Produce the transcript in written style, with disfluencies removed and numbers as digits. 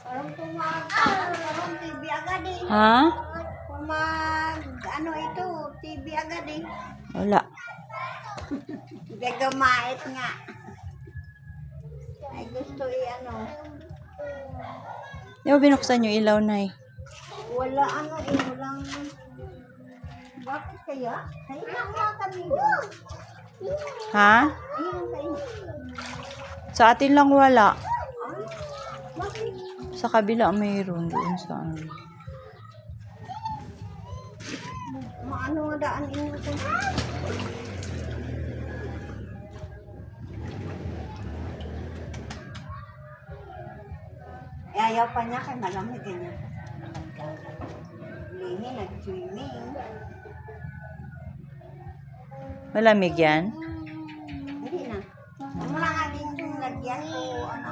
Parang TV agad eh. Ha? Ano ito, TV agad eh. Wala. Gagamait nga. Ay gusto ano. Di ba binuksan yung ilaw, Nay? Wala ano eh, walang... Bakit kaya? Kaya lang mga kami doon. Ha? Ayun kayo. Sa atin lang wala. Bakit? Sa kabila mayroon doon sa ano. Maano nga daan inyo ito? Ayaw pa niya kay malamig ganyan. Lihi, nag-swimming. Malamig yan? Hindi na. Wala nga din yung lagyan ko, ano,